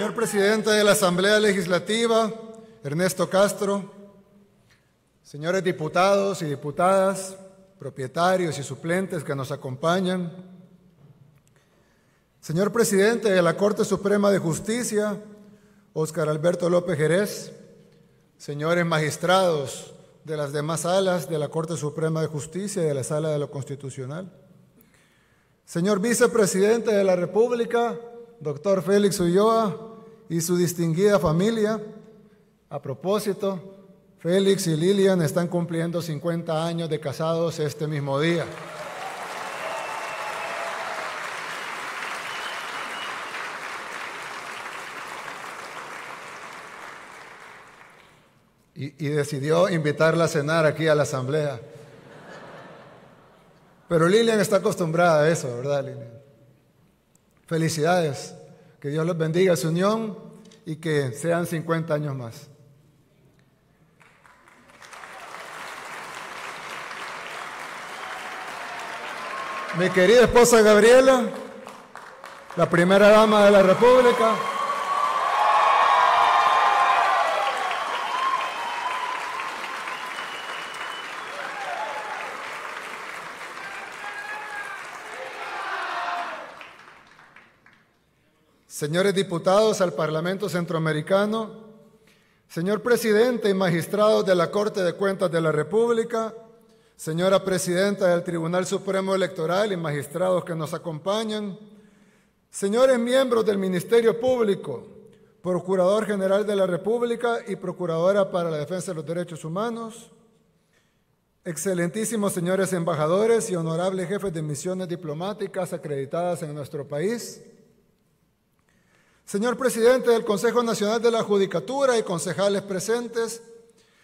Señor presidente de la Asamblea Legislativa, Ernesto Castro, señores diputados y diputadas, propietarios y suplentes que nos acompañan, señor presidente de la Corte Suprema de Justicia, Óscar Alberto López Jerez, señores magistrados de las demás salas de la Corte Suprema de Justicia y de la Sala de lo Constitucional, señor vicepresidente de la República, doctor Félix Ulloa y su distinguida familia. A propósito, Félix y Lilian están cumpliendo 50 años de casados este mismo día. Y decidió invitarla a cenar aquí a la asamblea. Pero Lilian está acostumbrada a eso, ¿verdad, Lilian? Felicidades, que Dios los bendiga su unión y que sean 50 años más. Mi querida esposa Gabriela, la primera dama de la República. Señores diputados al Parlamento Centroamericano, señor presidente y magistrados de la Corte de Cuentas de la República, señora presidenta del Tribunal Supremo Electoral y magistrados que nos acompañan, señores miembros del Ministerio Público, Procurador General de la República y Procuradora para la Defensa de los Derechos Humanos, excelentísimos señores embajadores y honorables jefes de misiones diplomáticas acreditadas en nuestro país, señor presidente del Consejo Nacional de la Judicatura y concejales presentes,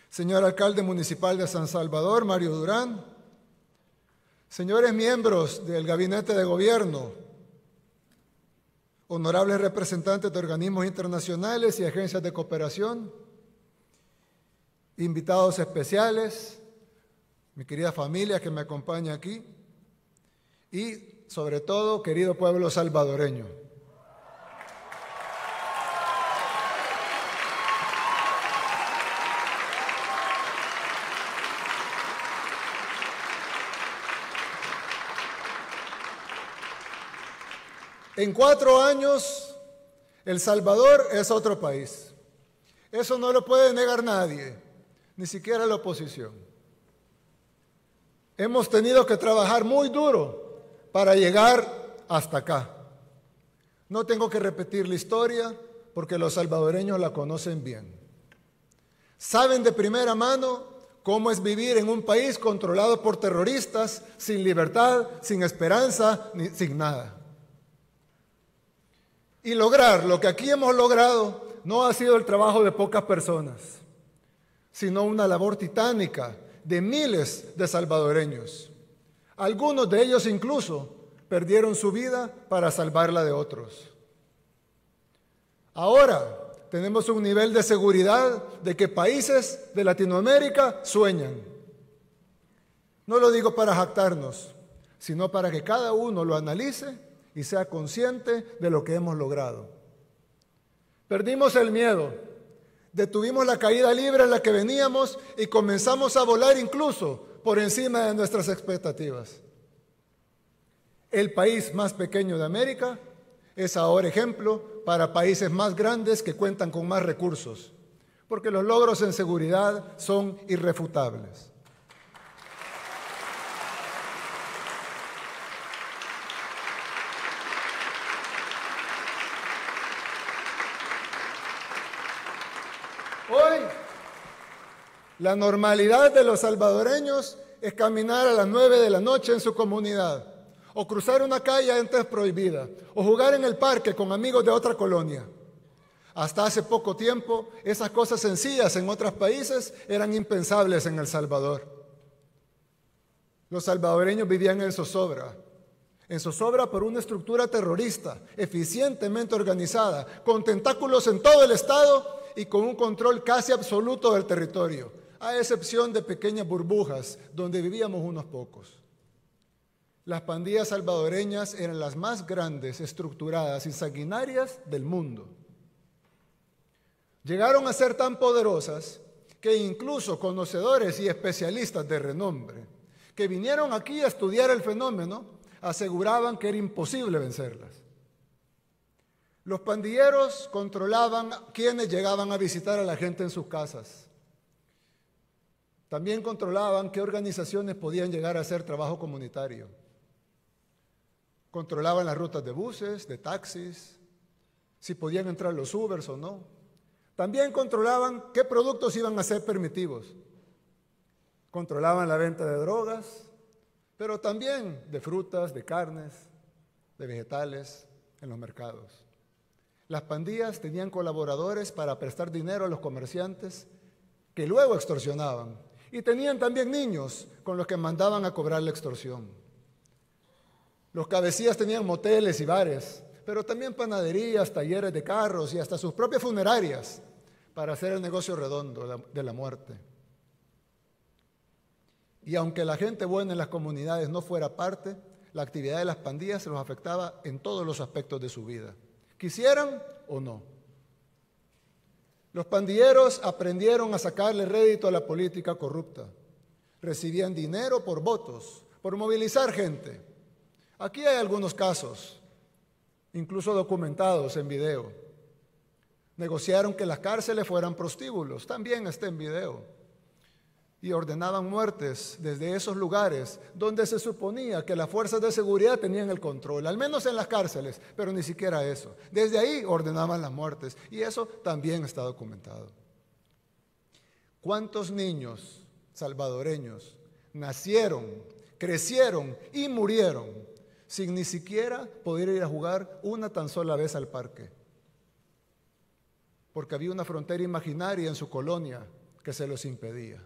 señor alcalde municipal de San Salvador, Mario Durán, señores miembros del Gabinete de Gobierno, honorables representantes de organismos internacionales y agencias de cooperación, invitados especiales, mi querida familia que me acompaña aquí y, sobre todo, querido pueblo salvadoreño. En 4 años, El Salvador es otro país. Eso no lo puede negar nadie, ni siquiera la oposición. Hemos tenido que trabajar muy duro para llegar hasta acá. No tengo que repetir la historia porque los salvadoreños la conocen bien. Saben de primera mano cómo es vivir en un país controlado por terroristas, sin libertad, sin esperanza, sin nada. Y lograr lo que aquí hemos logrado no ha sido el trabajo de pocas personas, sino una labor titánica de miles de salvadoreños. Algunos de ellos incluso perdieron su vida para salvarla de otros. Ahora tenemos un nivel de seguridad de que países de Latinoamérica sueñan. No lo digo para jactarnos, sino para que cada uno lo analice y sea consciente de lo que hemos logrado. Perdimos el miedo, detuvimos la caída libre en la que veníamos y comenzamos a volar incluso por encima de nuestras expectativas. El país más pequeño de América es ahora ejemplo para países más grandes que cuentan con más recursos, porque los logros en seguridad son irrefutables. Hoy, la normalidad de los salvadoreños es caminar a las 9 de la noche en su comunidad, o cruzar una calle antes prohibida, o jugar en el parque con amigos de otra colonia. Hasta hace poco tiempo, esas cosas sencillas en otros países eran impensables en El Salvador. Los salvadoreños vivían en zozobra por una estructura terrorista, eficientemente organizada, con tentáculos en todo el estado y con un control casi absoluto del territorio, a excepción de pequeñas burbujas donde vivíamos unos pocos. Las pandillas salvadoreñas eran las más grandes, estructuradas y sanguinarias del mundo. Llegaron a ser tan poderosas que incluso conocedores y especialistas de renombre que vinieron aquí a estudiar el fenómeno aseguraban que era imposible vencerlas. Los pandilleros controlaban quienes llegaban a visitar a la gente en sus casas. También controlaban qué organizaciones podían llegar a hacer trabajo comunitario. Controlaban las rutas de buses, de taxis, si podían entrar los Ubers o no. También controlaban qué productos iban a ser permitidos. Controlaban la venta de drogas, pero también de frutas, de carnes, de vegetales en los mercados. Las pandillas tenían colaboradores para prestar dinero a los comerciantes que luego extorsionaban. Y tenían también niños con los que mandaban a cobrar la extorsión. Los cabecillas tenían moteles y bares, pero también panaderías, talleres de carros y hasta sus propias funerarias para hacer el negocio redondo de la muerte. Y aunque la gente buena en las comunidades no fuera parte, la actividad de las pandillas se los afectaba en todos los aspectos de su vida, quisieran o no. Los pandilleros aprendieron a sacarle rédito a la política corrupta. Recibían dinero por votos, por movilizar gente. Aquí hay algunos casos, incluso documentados en video. Negociaron que las cárceles fueran prostíbulos, también está en video. Y ordenaban muertes desde esos lugares donde se suponía que las fuerzas de seguridad tenían el control, al menos en las cárceles, pero ni siquiera eso. Desde ahí ordenaban las muertes y eso también está documentado. ¿Cuántos niños salvadoreños nacieron, crecieron y murieron sin ni siquiera poder ir a jugar una tan sola vez al parque? Porque había una frontera imaginaria en su colonia que se los impedía.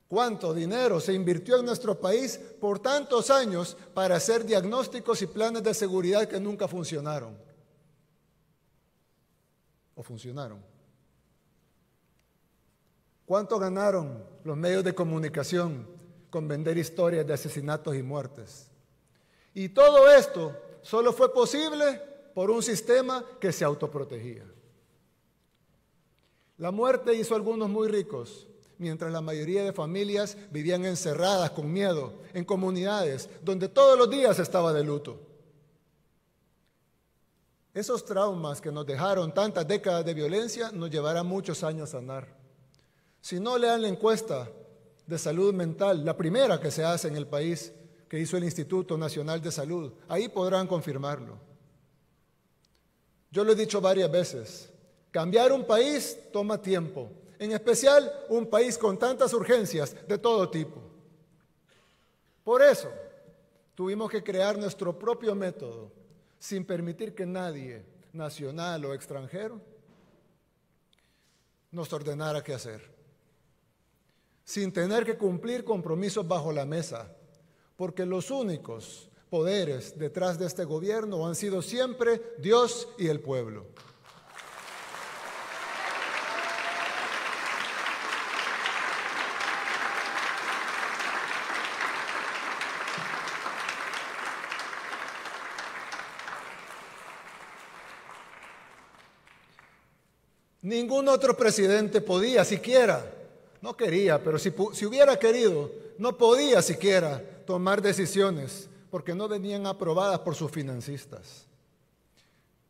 ¿Cuánto dinero se invirtió en nuestro país por tantos años para hacer diagnósticos y planes de seguridad que nunca funcionaron? ¿O funcionaron? ¿Cuánto ganaron los medios de comunicación con vender historias de asesinatos y muertes? Y todo esto solo fue posible por un sistema que se autoprotegía. La muerte hizo a algunos muy ricos, mientras la mayoría de familias vivían encerradas con miedo en comunidades donde todos los días estaba de luto. Esos traumas que nos dejaron tantas décadas de violencia nos llevará muchos años sanar. Si no, lean la encuesta de salud mental, la primera que se hace en el país, que hizo el Instituto Nacional de Salud. Ahí podrán confirmarlo. Yo lo he dicho varias veces, cambiar un país toma tiempo. En especial un país con tantas urgencias de todo tipo. Por eso tuvimos que crear nuestro propio método, sin permitir que nadie, nacional o extranjero, nos ordenara qué hacer. Sin tener que cumplir compromisos bajo la mesa, porque los únicos poderes detrás de este gobierno han sido siempre Dios y el pueblo. Ningún otro presidente podía siquiera, no quería, pero si hubiera querido, no podía siquiera tomar decisiones porque no venían aprobadas por sus financistas.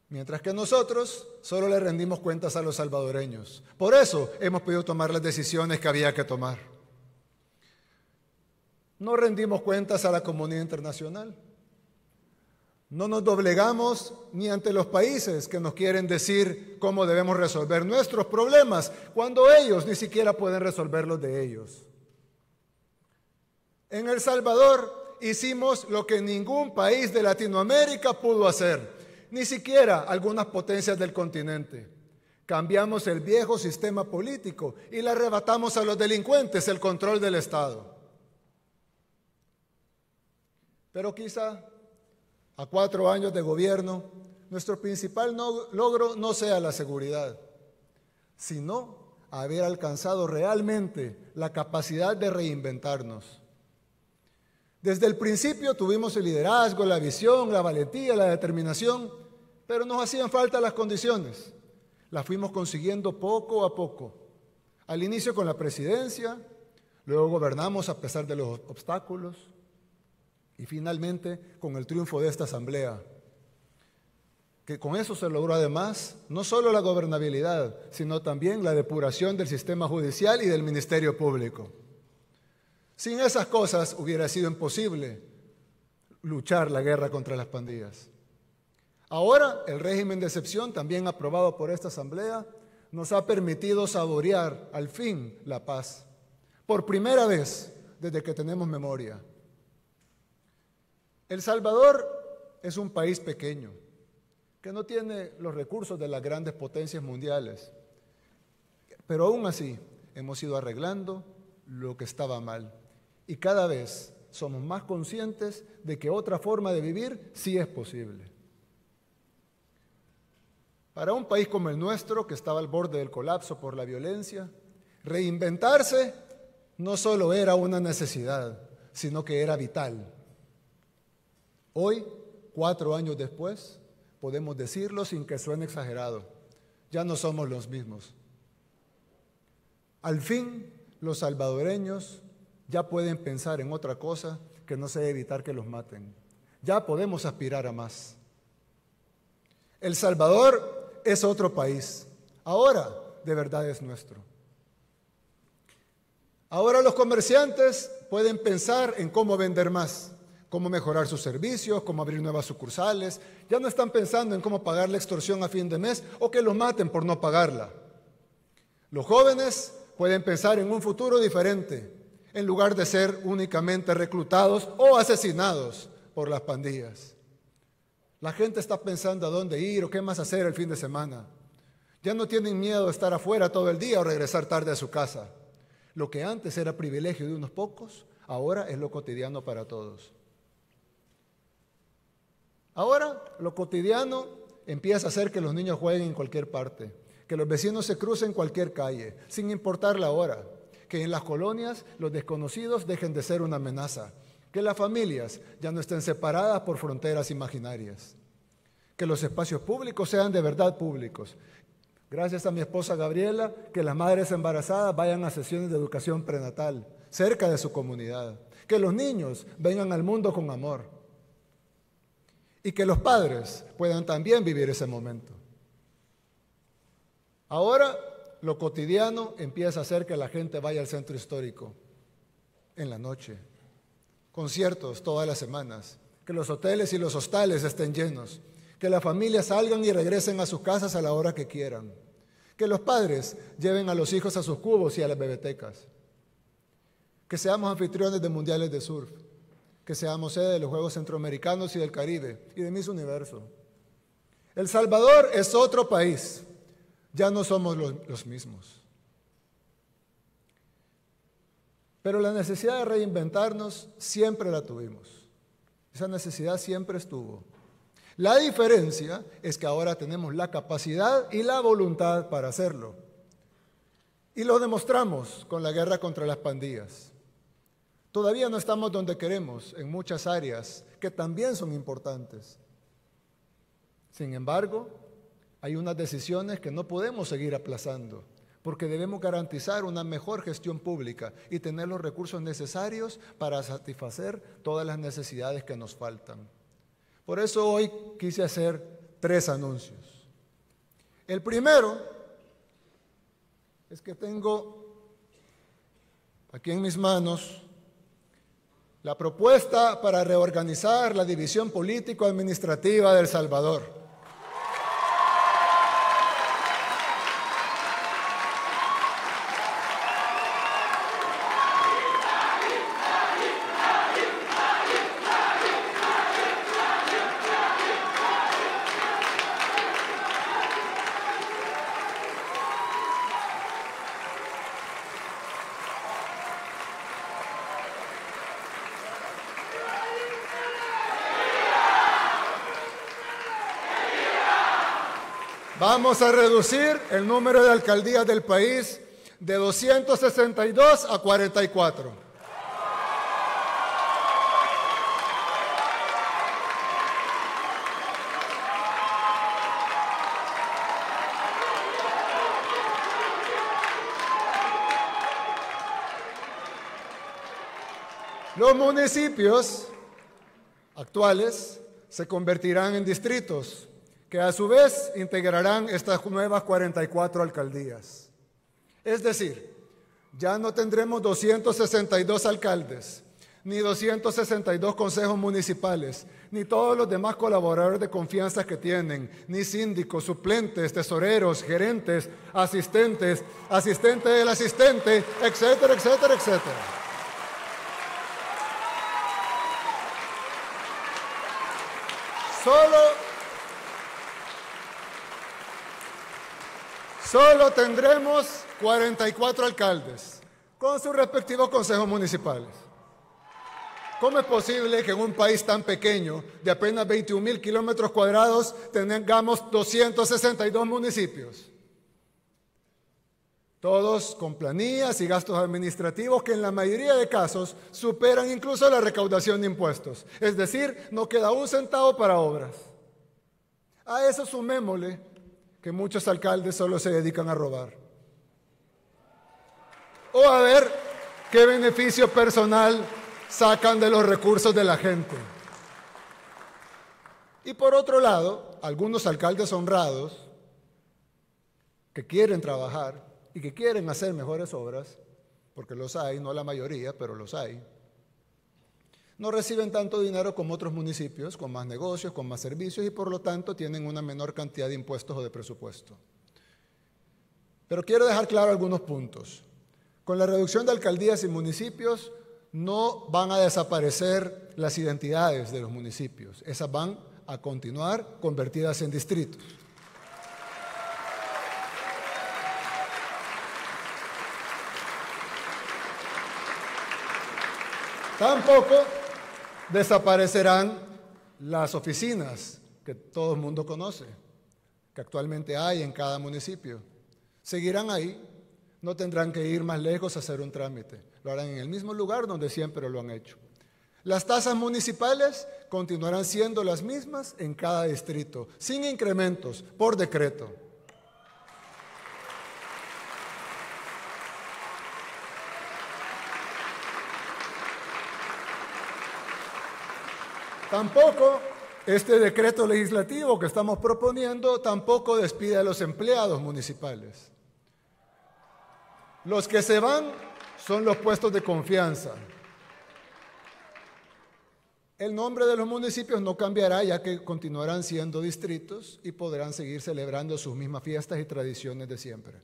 Mientras que nosotros solo le rendimos cuentas a los salvadoreños. Por eso hemos podido tomar las decisiones que había que tomar. No rendimos cuentas a la comunidad internacional. No nos doblegamos ni ante los países que nos quieren decir cómo debemos resolver nuestros problemas, cuando ellos ni siquiera pueden resolver los de ellos. En El Salvador hicimos lo que ningún país de Latinoamérica pudo hacer, ni siquiera algunas potencias del continente. Cambiamos el viejo sistema político y le arrebatamos a los delincuentes el control del Estado. Pero quizá a 4 años de gobierno, nuestro principal logro no sea la seguridad, sino haber alcanzado realmente la capacidad de reinventarnos. Desde el principio tuvimos el liderazgo, la visión, la valentía, la determinación, pero nos hacían falta las condiciones. la fuimos consiguiendo poco a poco. Al inicio con la presidencia, luego gobernamos a pesar de los obstáculos y finalmente con el triunfo de esta asamblea, que con eso se logró además no solo la gobernabilidad, sino también la depuración del sistema judicial y del Ministerio Público. Sin esas cosas hubiera sido imposible luchar la guerra contra las pandillas. Ahora, el régimen de excepción, también aprobado por esta asamblea, nos ha permitido saborear al fin la paz, por primera vez desde que tenemos memoria. El Salvador es un país pequeño, que no tiene los recursos de las grandes potencias mundiales, pero aún así hemos ido arreglando lo que estaba mal y cada vez somos más conscientes de que otra forma de vivir sí es posible. Para un país como el nuestro, que estaba al borde del colapso por la violencia, reinventarse no solo era una necesidad, sino que era vital. Hoy, 4 años después, podemos decirlo sin que suene exagerado, ya no somos los mismos. Al fin, los salvadoreños ya pueden pensar en otra cosa que no sea evitar que los maten. Ya podemos aspirar a más. El Salvador es otro país. Ahora, de verdad es nuestro. Ahora los comerciantes pueden pensar en cómo vender más, cómo mejorar sus servicios, cómo abrir nuevas sucursales. Ya no están pensando en cómo pagar la extorsión a fin de mes o que los maten por no pagarla. Los jóvenes pueden pensar en un futuro diferente, en lugar de ser únicamente reclutados o asesinados por las pandillas. La gente está pensando a dónde ir o qué más hacer el fin de semana. Ya no tienen miedo de estar afuera todo el día o regresar tarde a su casa. Lo que antes era privilegio de unos pocos, ahora es lo cotidiano para todos. Ahora lo cotidiano empieza a hacer que los niños jueguen en cualquier parte, que los vecinos se crucen en cualquier calle, sin importar la hora, que en las colonias los desconocidos dejen de ser una amenaza, que las familias ya no estén separadas por fronteras imaginarias, que los espacios públicos sean de verdad públicos. Gracias a mi esposa Gabriela, que las madres embarazadas vayan a sesiones de educación prenatal, cerca de su comunidad, que los niños vengan al mundo con amor y que los padres puedan también vivir ese momento. Ahora, lo cotidiano empieza a hacer que la gente vaya al centro histórico en la noche, conciertos todas las semanas, que los hoteles y los hostales estén llenos, que las familias salgan y regresen a sus casas a la hora que quieran, que los padres lleven a los hijos a sus cubos y a las bebetecas, que seamos anfitriones de mundiales de surf, que seamos sede de los Juegos Centroamericanos y del Caribe y de Miss Universo. El Salvador es otro país. Ya no somos los mismos. Pero la necesidad de reinventarnos siempre la tuvimos. Esa necesidad siempre estuvo. La diferencia es que ahora tenemos la capacidad y la voluntad para hacerlo. Y lo demostramos con la guerra contra las pandillas. Todavía no estamos donde queremos en muchas áreas que también son importantes. Sin embargo, hay unas decisiones que no podemos seguir aplazando, porque debemos garantizar una mejor gestión pública y tener los recursos necesarios para satisfacer todas las necesidades que nos faltan. Por eso hoy quise hacer 3 anuncios. El primero es que tengo aquí en mis manos la propuesta para reorganizar la división político-administrativa de El Salvador. Vamos a reducir el número de alcaldías del país de 262 a 44. Los municipios actuales se convertirán en distritos, que a su vez integrarán estas nuevas 44 alcaldías. Es decir, ya no tendremos 262 alcaldes, ni 262 consejos municipales, ni todos los demás colaboradores de confianza que tienen, ni síndicos, suplentes, tesoreros, gerentes, asistentes, asistente del asistente, etcétera, etcétera, etcétera. Solo tendremos 44 alcaldes con sus respectivos consejos municipales. ¿Cómo es posible que en un país tan pequeño, de apenas 21,000 kilómetros cuadrados, tengamos 262 municipios? Todos con planillas y gastos administrativos que en la mayoría de casos superan incluso la recaudación de impuestos. Es decir, no queda un centavo para obras. A eso sumémosle que muchos alcaldes solo se dedican a robar. O a ver qué beneficio personal sacan de los recursos de la gente. Y por otro lado, algunos alcaldes honrados que quieren trabajar y que quieren hacer mejores obras, porque los hay, no la mayoría, pero los hay, no reciben tanto dinero como otros municipios, con más negocios, con más servicios y por lo tanto tienen una menor cantidad de impuestos o de presupuesto. Pero quiero dejar claro algunos puntos. Con la reducción de alcaldías y municipios no van a desaparecer las identidades de los municipios. Esas van a continuar convertidas en distritos. Tampoco desaparecerán las oficinas que todo el mundo conoce, que actualmente hay en cada municipio. Seguirán ahí, no tendrán que ir más lejos a hacer un trámite. Lo harán en el mismo lugar donde siempre lo han hecho. Las tasas municipales continuarán siendo las mismas en cada distrito, sin incrementos, por decreto. Tampoco este decreto legislativo que estamos proponiendo tampoco despide a los empleados municipales. Los que se van son los puestos de confianza. El nombre de los municipios no cambiará, ya que continuarán siendo distritos y podrán seguir celebrando sus mismas fiestas y tradiciones de siempre.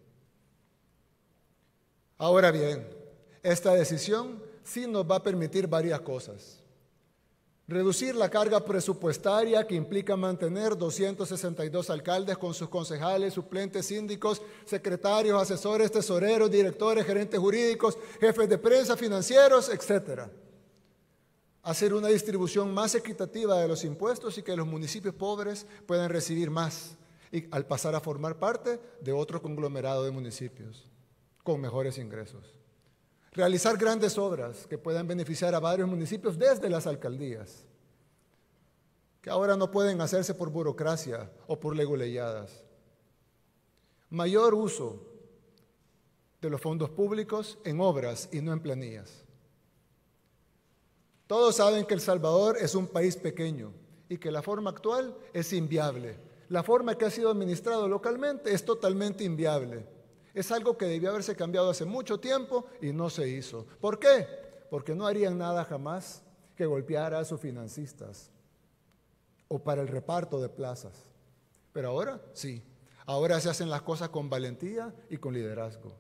Ahora bien, esta decisión sí nos va a permitir varias cosas. Reducir la carga presupuestaria que implica mantener 262 alcaldes con sus concejales, suplentes, síndicos, secretarios, asesores, tesoreros, directores, gerentes jurídicos, jefes de prensa, financieros, etc. Hacer una distribución más equitativa de los impuestos y que los municipios pobres puedan recibir más y al pasar a formar parte de otro conglomerado de municipios con mejores ingresos. Realizar grandes obras que puedan beneficiar a varios municipios desde las alcaldías, que ahora no pueden hacerse por burocracia o por leguleyadas. Mayor uso de los fondos públicos en obras y no en planillas. Todos saben que El Salvador es un país pequeño y que la forma actual es inviable. La forma que ha sido administrado localmente es totalmente inviable. Es algo que debió haberse cambiado hace mucho tiempo y no se hizo. ¿Por qué? Porque no harían nada jamás que golpeara a sus financistas o para el reparto de plazas. Pero ahora sí, ahora se hacen las cosas con valentía y con liderazgo.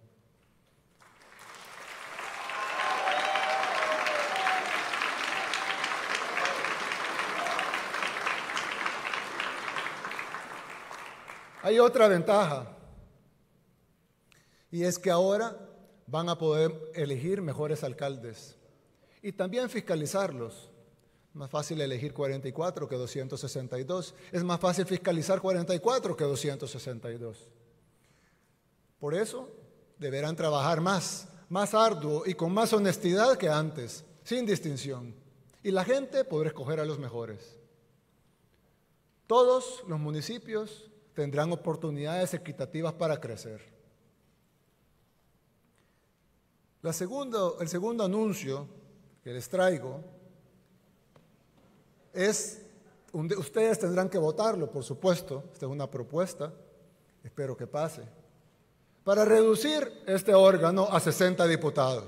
Hay otra ventaja. Y es que ahora van a poder elegir mejores alcaldes y también fiscalizarlos. Más fácil elegir 44 que 262. Es más fácil fiscalizar 44 que 262. Por eso deberán trabajar más arduo y con más honestidad que antes, sin distinción. Y la gente podrá escoger a los mejores. Todos los municipios tendrán oportunidades equitativas para crecer. El segundo anuncio que les traigo ustedes tendrán que votarlo, por supuesto, esta es una propuesta, espero que pase, para reducir este órgano a 60 diputados.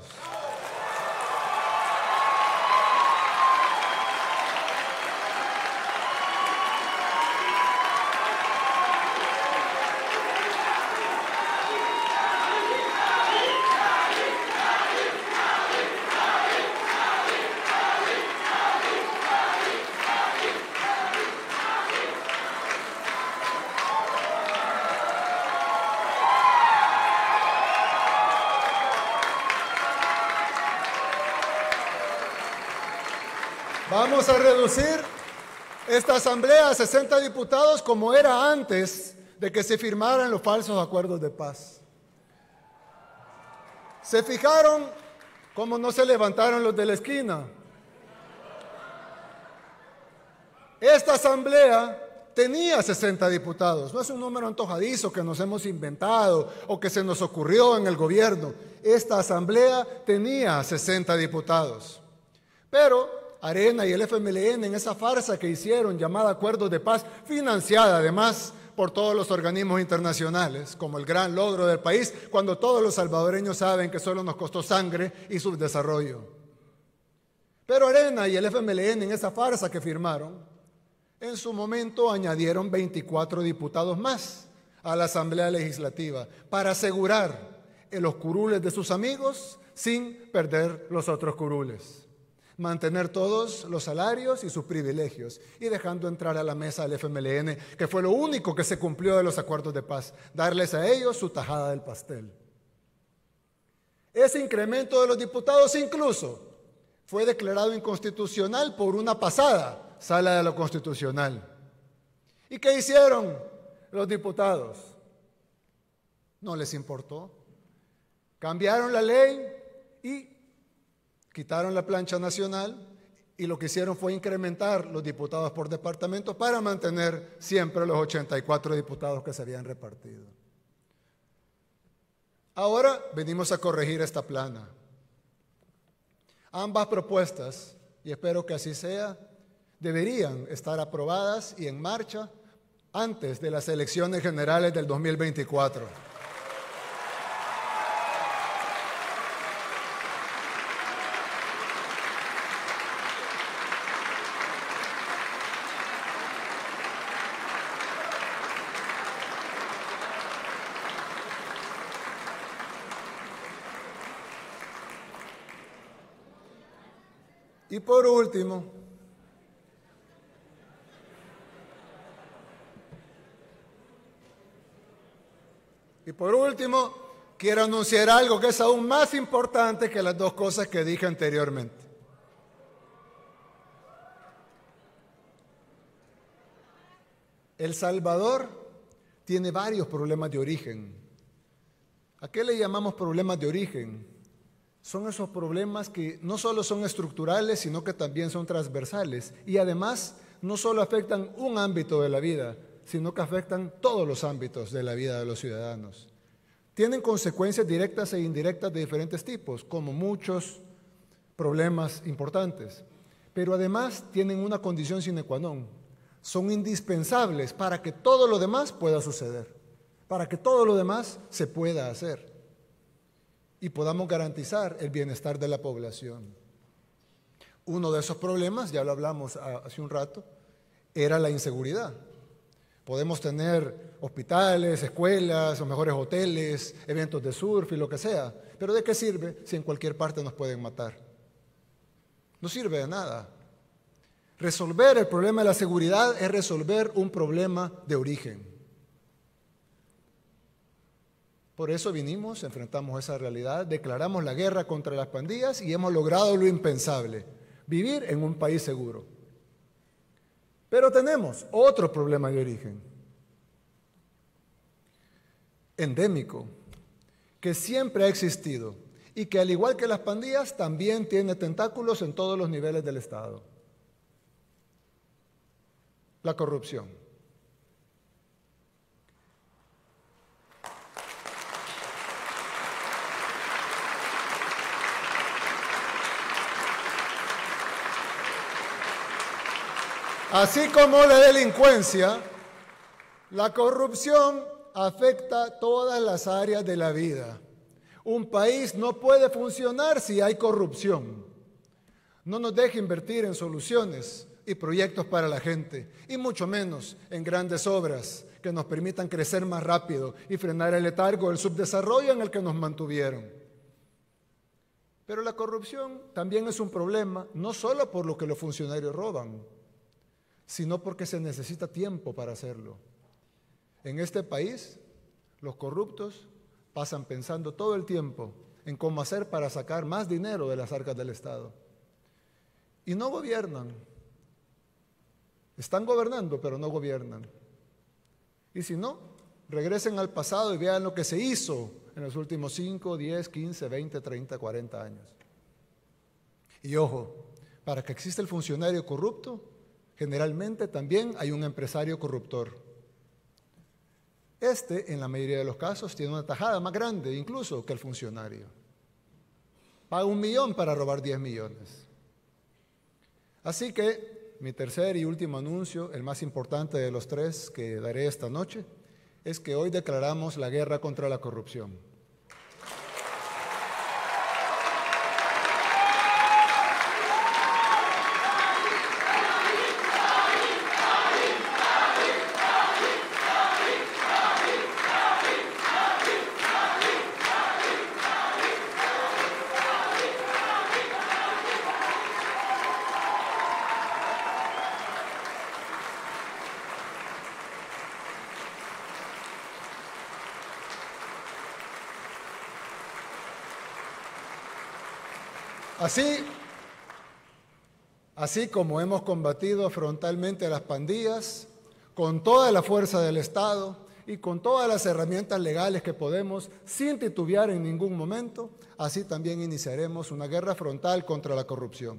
Vamos a reducir esta asamblea a 60 diputados como era antes de que se firmaran los falsos acuerdos de paz. ¿Se fijaron cómo no se levantaron los de la esquina? Esta asamblea tenía 60 diputados. No es un número antojadizo que nos hemos inventado o que se nos ocurrió en el gobierno. Esta asamblea tenía 60 diputados. Pero Arena y el FMLN, en esa farsa que hicieron llamada Acuerdos de Paz, financiada además por todos los organismos internacionales, como el gran logro del país, cuando todos los salvadoreños saben que solo nos costó sangre y subdesarrollo. Pero Arena y el FMLN, en esa farsa que firmaron, en su momento añadieron 24 diputados más a la Asamblea Legislativa para asegurar los curules de sus amigos sin perder los otros curules. Mantener todos los salarios y sus privilegios y dejando entrar a la mesa al FMLN, que fue lo único que se cumplió de los acuerdos de paz, darles a ellos su tajada del pastel. Ese incremento de los diputados incluso fue declarado inconstitucional por una pasada sala de lo constitucional. ¿Y qué hicieron los diputados? No les importó. Cambiaron la ley y quitaron la plancha nacional y lo que hicieron fue incrementar los diputados por departamento para mantener siempre los 84 diputados que se habían repartido. Ahora venimos a corregir esta plana. Ambas propuestas, y espero que así sea, deberían estar aprobadas y en marcha antes de las elecciones generales del 2024. Y por último, quiero anunciar algo que es aún más importante que las dos cosas que dije anteriormente. El Salvador tiene varios problemas de origen. ¿A qué le llamamos problemas de origen? Son esos problemas que no solo son estructurales, sino que también son transversales. Y además, no solo afectan un ámbito de la vida, sino que afectan todos los ámbitos de la vida de los ciudadanos. Tienen consecuencias directas e indirectas de diferentes tipos, como muchos problemas importantes. Pero además tienen una condición sine qua non. Son indispensables para que todo lo demás pueda suceder, para que todo lo demás se pueda hacer y podamos garantizar el bienestar de la población. Uno de esos problemas, ya lo hablamos hace un rato, era la inseguridad. Podemos tener hospitales, escuelas, o mejores hoteles, eventos de surf y lo que sea, pero ¿de qué sirve si en cualquier parte nos pueden matar? No sirve de nada. Resolver el problema de la seguridad es resolver un problema de origen. Por eso vinimos, enfrentamos esa realidad, declaramos la guerra contra las pandillas y hemos logrado lo impensable, vivir en un país seguro. Pero tenemos otro problema de origen, endémico, que siempre ha existido y que al igual que las pandillas también tiene tentáculos en todos los niveles del Estado. La corrupción. Así como la delincuencia, la corrupción afecta todas las áreas de la vida. Un país no puede funcionar si hay corrupción. No nos deje invertir en soluciones y proyectos para la gente, y mucho menos en grandes obras que nos permitan crecer más rápido y frenar el letargo del subdesarrollo en el que nos mantuvieron. Pero la corrupción también es un problema, no solo por lo que los funcionarios roban, sino porque se necesita tiempo para hacerlo. En este país, los corruptos pasan pensando todo el tiempo en cómo hacer para sacar más dinero de las arcas del Estado. Y no gobiernan. Están gobernando, pero no gobiernan. Y si no, regresen al pasado y vean lo que se hizo en los últimos 5, 10, 15, 20, 30, 40 años. Y ojo, para que exista el funcionario corrupto, generalmente también hay un empresario corruptor. En la mayoría de los casos, tiene una tajada más grande incluso que el funcionario. Paga 1 millón para robar 10 millones. Así que mi tercer y último anuncio, el más importante de los 3 que daré esta noche, es que hoy declaramos la guerra contra la corrupción. Así como hemos combatido frontalmente a las pandillas, con toda la fuerza del Estado y con todas las herramientas legales que podemos, sin titubear en ningún momento, así también iniciaremos una guerra frontal contra la corrupción.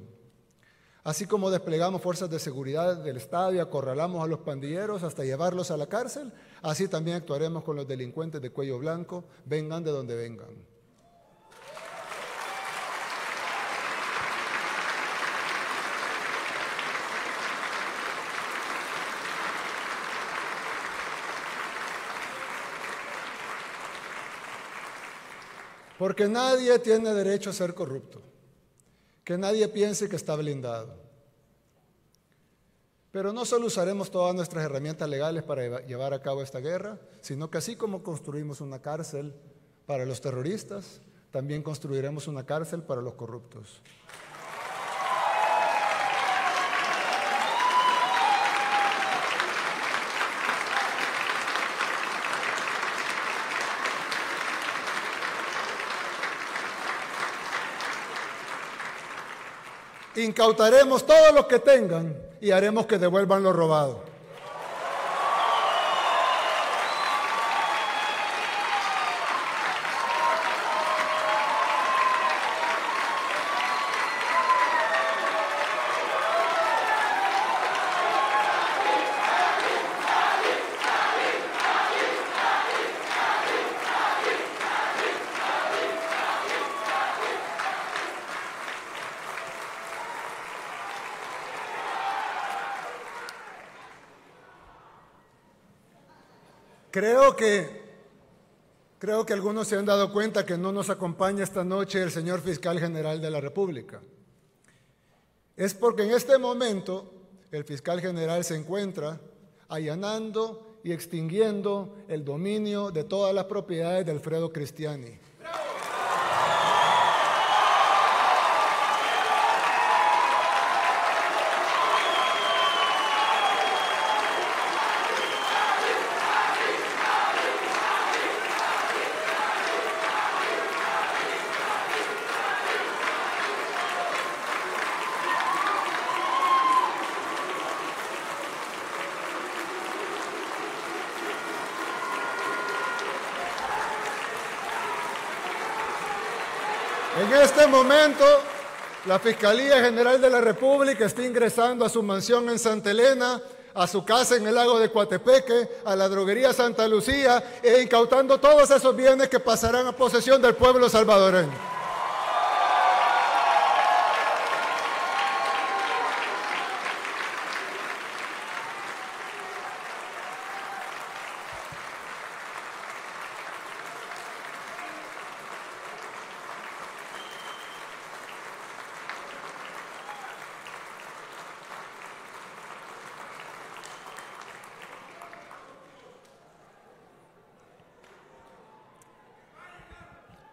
Así como desplegamos fuerzas de seguridad del Estado y acorralamos a los pandilleros hasta llevarlos a la cárcel, así también actuaremos con los delincuentes de cuello blanco, vengan de donde vengan. Porque nadie tiene derecho a ser corrupto. Que nadie piense que está blindado. Pero no solo usaremos todas nuestras herramientas legales para llevar a cabo esta guerra, sino que así como construimos una cárcel para los terroristas, también construiremos una cárcel para los corruptos. Incautaremos todo lo que tengan y haremos que devuelvan lo robado. Creo que algunos se han dado cuenta que no nos acompaña esta noche el señor Fiscal General de la República. Es porque en este momento el Fiscal General se encuentra allanando y extinguiendo el dominio de todas las propiedades de Alfredo Cristiani. En este momento, la Fiscalía General de la República está ingresando a su mansión en Santa Elena, a su casa en el lago de Coatepeque, a la droguería Santa Lucía e incautando todos esos bienes que pasarán a posesión del pueblo salvadoreño.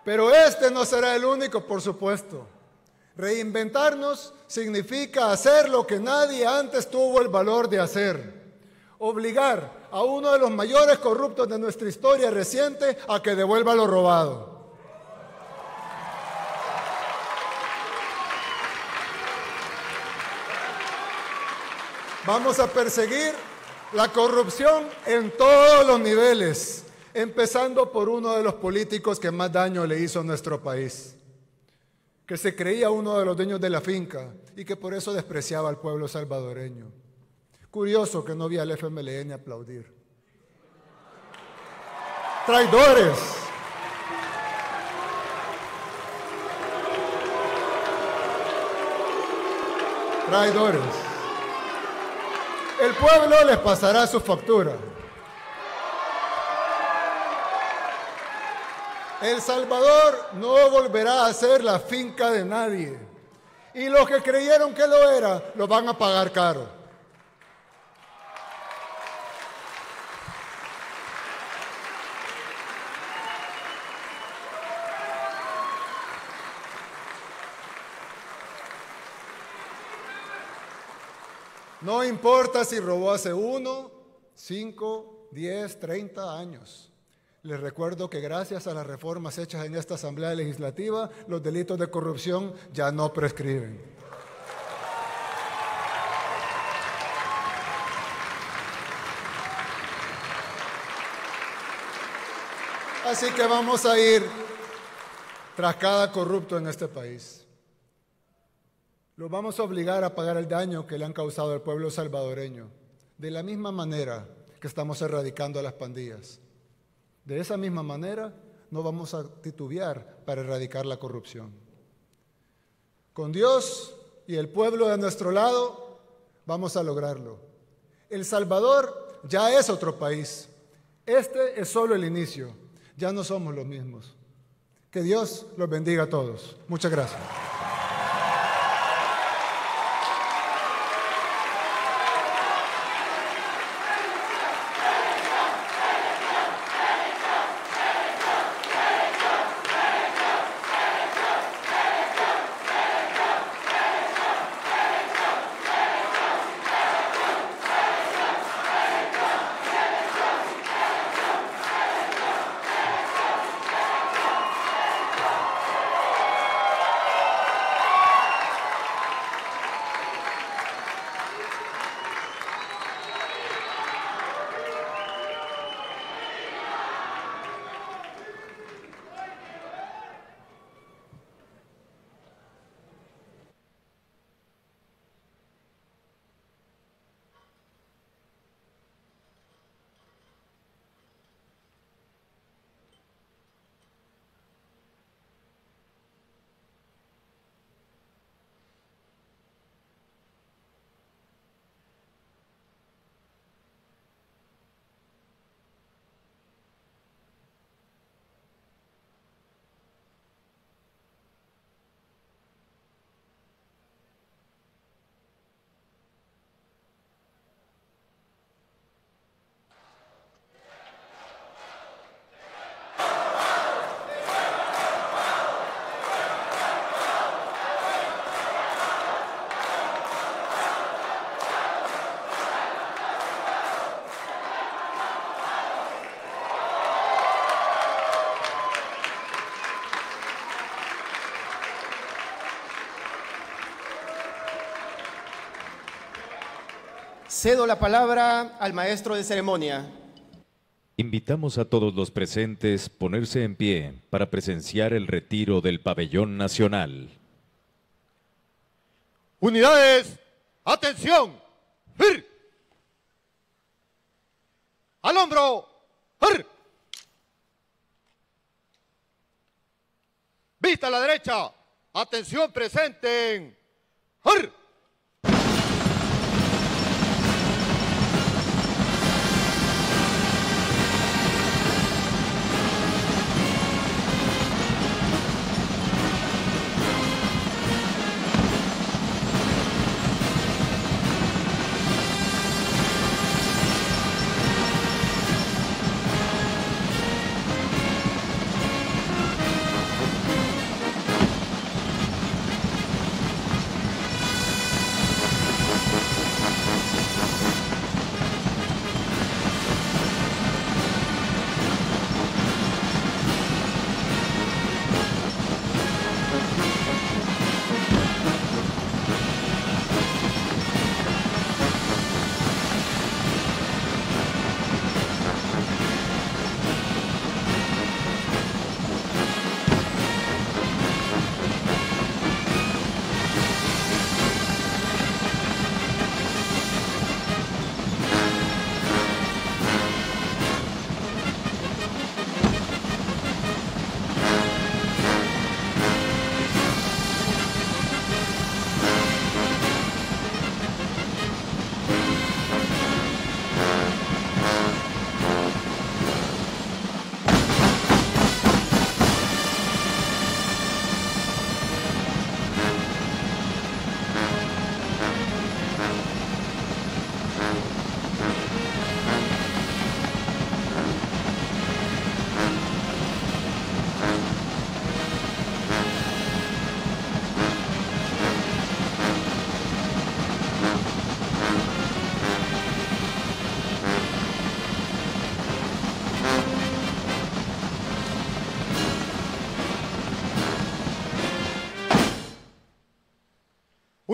Pero este no será el único, por supuesto. Reinventarnos significa hacer lo que nadie antes tuvo el valor de hacer. Obligar a uno de los mayores corruptos de nuestra historia reciente a que devuelva lo robado. Vamos a perseguir la corrupción en todos los niveles, empezando por uno de los políticos que más daño le hizo a nuestro país, que se creía uno de los dueños de la finca y que por eso despreciaba al pueblo salvadoreño. Curioso que no vi al FMLN aplaudir. ¡Traidores! ¡Traidores! El pueblo les pasará su factura. El Salvador no volverá a ser la finca de nadie. Y los que creyeron que lo era, lo van a pagar caro. No importa si robó hace 1, 5, 10, 30 años. Les recuerdo que gracias a las reformas hechas en esta Asamblea Legislativa, los delitos de corrupción ya no prescriben. Así que vamos a ir tras cada corrupto en este país. Los vamos a obligar a pagar el daño que le han causado al pueblo salvadoreño, de la misma manera que estamos erradicando a las pandillas. De esa misma manera, no vamos a titubear para erradicar la corrupción. Con Dios y el pueblo de nuestro lado, vamos a lograrlo. El Salvador ya es otro país. Este es solo el inicio. Ya no somos los mismos. Que Dios los bendiga a todos. Muchas gracias. Cedo la palabra al maestro de ceremonia. Invitamos a todos los presentes a ponerse en pie para presenciar el retiro del pabellón nacional. Unidades, atención, ¡fir! Al hombro, ¡fir! Vista a la derecha, atención, presenten, ¡fir!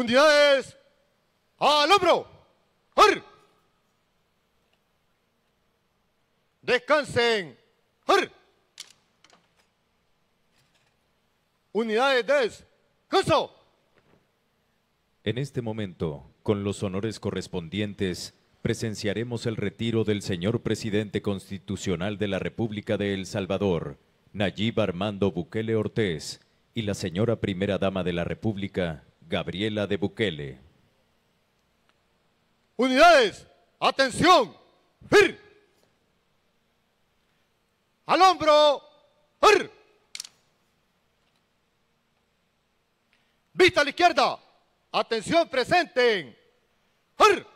Unidades al hombro. ¡Ar! Descansen. ¡Ar! Unidades descanso. En este momento, con los honores correspondientes, presenciaremos el retiro del señor presidente constitucional de la República de El Salvador, Nayib Armando Bukele Ortiz, y la señora primera dama de la República, Gabriela de Bukele. Unidades, atención. ¡Fir! Al hombro. ¡Ar! Vista a la izquierda. Atención, presenten. ¡Ar!